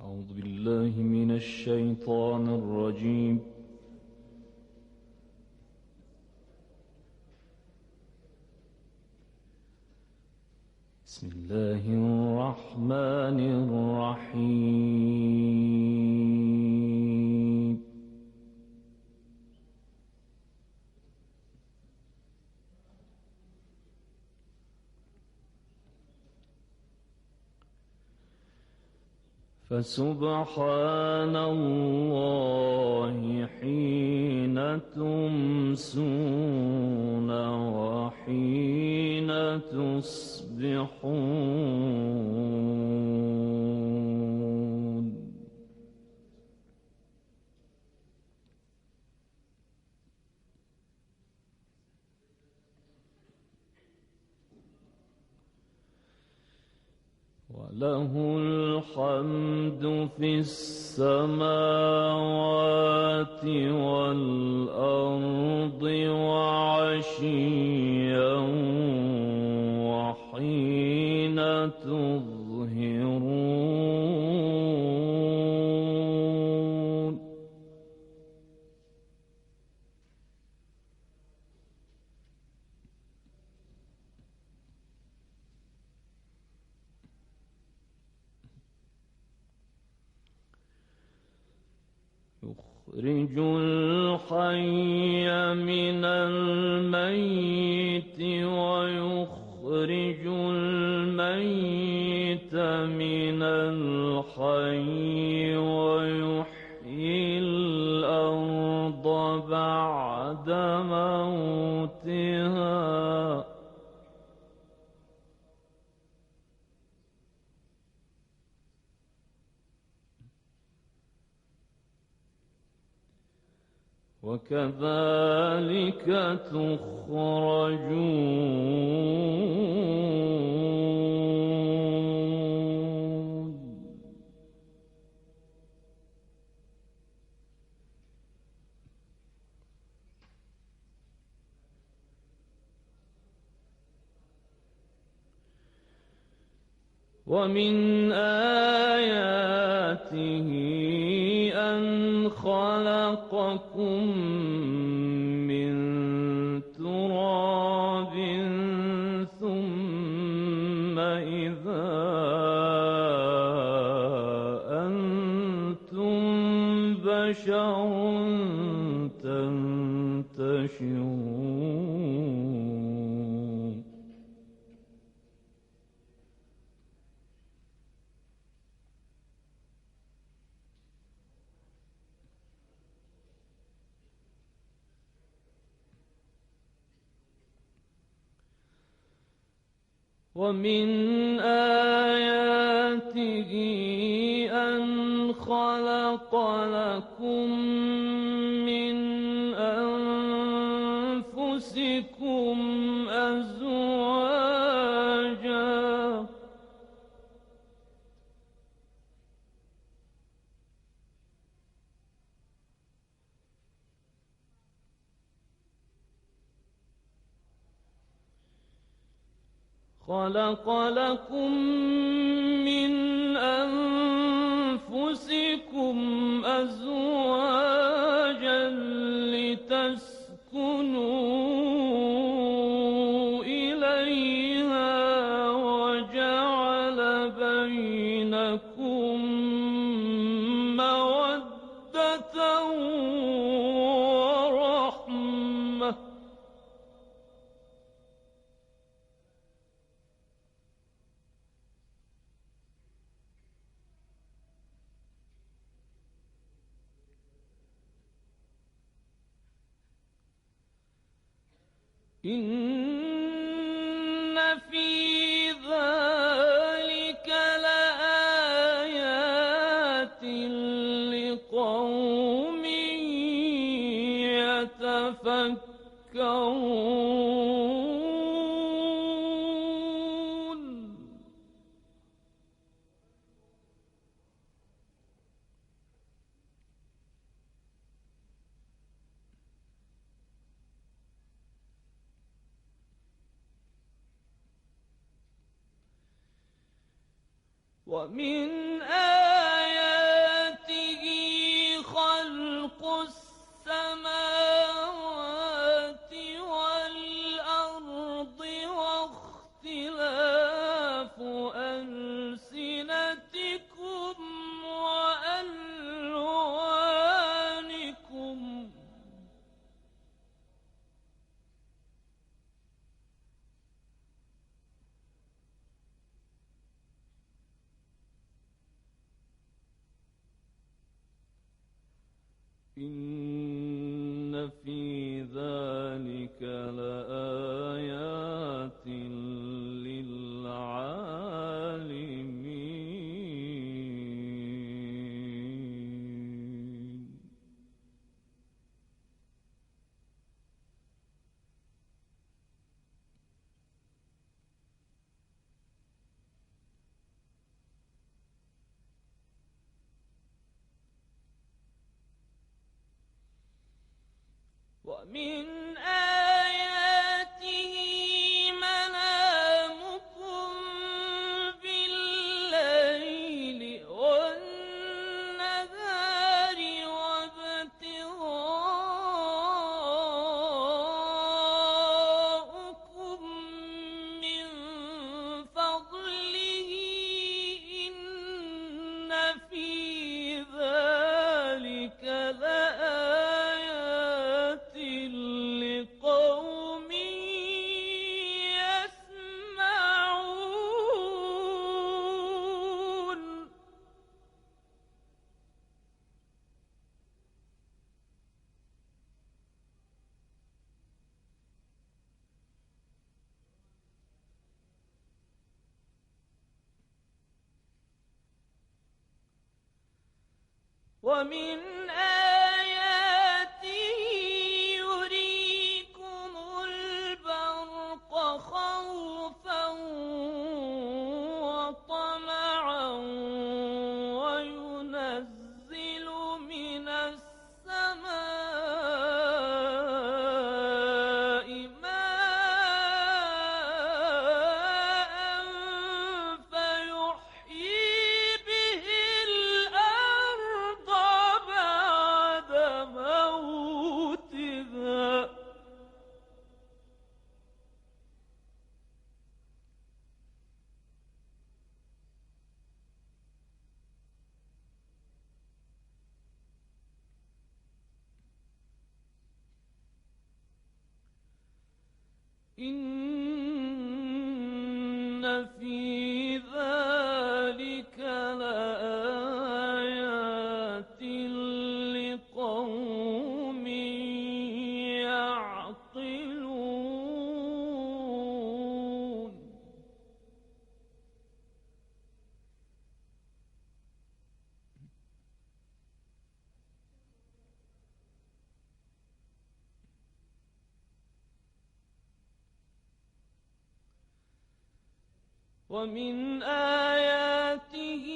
أعوذ بالله من الشيطان الرجيم. بسم الله الرحمن الرحيم. فسبحان الله حين تمسون وحين تصبحون. وله الحمد في السماوات والأرض وعشيا وحين تظهرون. يخرج الحي من الميت ويخرج الميت من الحي ويحيي الأرض بعد موتها. وكذلك تخرجون. ومن آياته أن خلقكم من تراب ثم إذا أنتم بشر تنتشرون. ومن آياته أن خلق لكم من أنفسكم أزواجا خلق لكم من أنفسكم أزواجا لتسكنوا إليها وجعل بينكم مودة ورحمة. إن في ذلك لآيات لقوم يتفكرون. ومن آياته إن في ذلك لآيات للعالمين. ومن آياته منامكم بالليل والنهار وابتغاؤكم من فضله. إن في ذلك لآيات لقوم يسمعون. ومن آياته يريكم البرق خوفا وطمعا وينزل من السماء ماء فيحيي به الأرض بعد موتها. إن في ذلك لآيات لقوم يعقلون. ومن آياته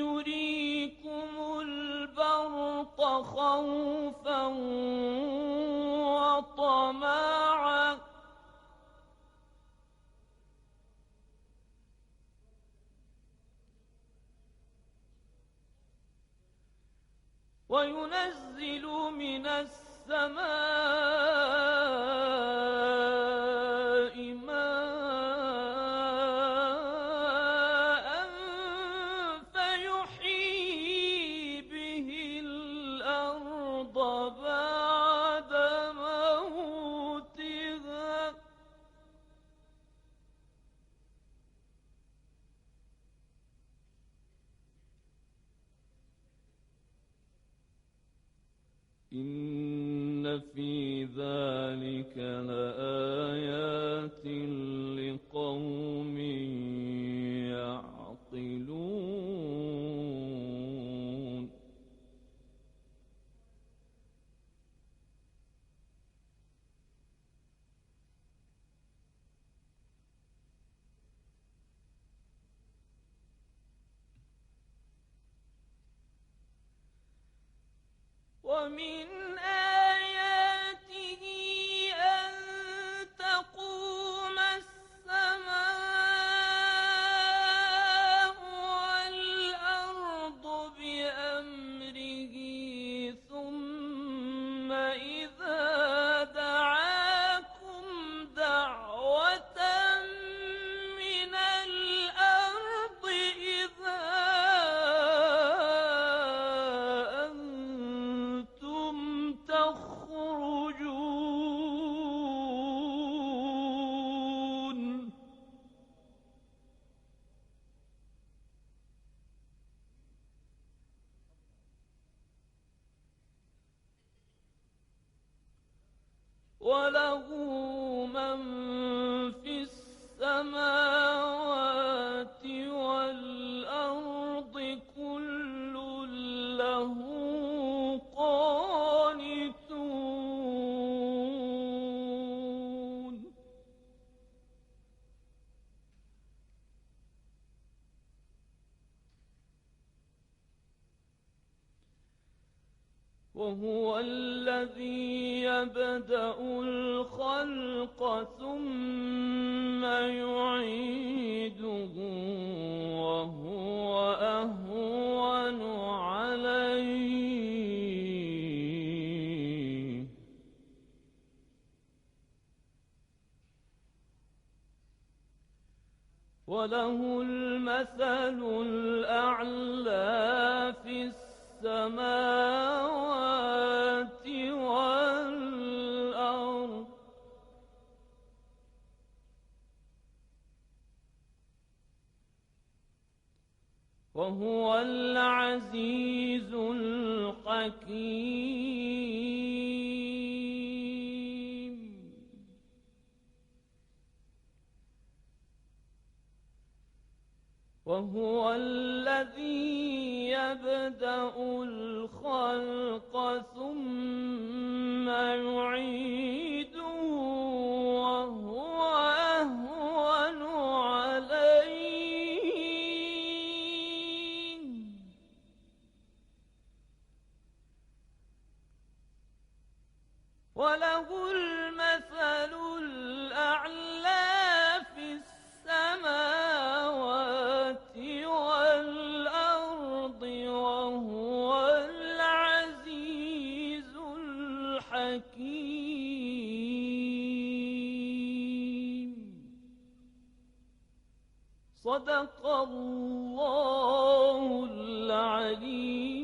يريكم البرق خوفا وطمعا وينزل من السماء ماء فيحيي به الأرض بعد موتها. إن في ذلك لآيات لقوم يعقلون. ومن آياته أن تقوم السماء والأرض بأمره ثم إذا دعاكم دعوة من الأرض إذا أنتم وله من في السماوات والأرض كل له قانتون وهو الذي يبدأ الخلق ثم يعيده وهو أهون عليه وله المثل الأعلى في السماوات والأرض وهو العزيز الحكيم وهو الذي يبدأ الخلق ثم يعيده وهو أهون عليه وله المثل الأعلى في السماوات والأرض وهو العزيز الحكيم صدق الله العليم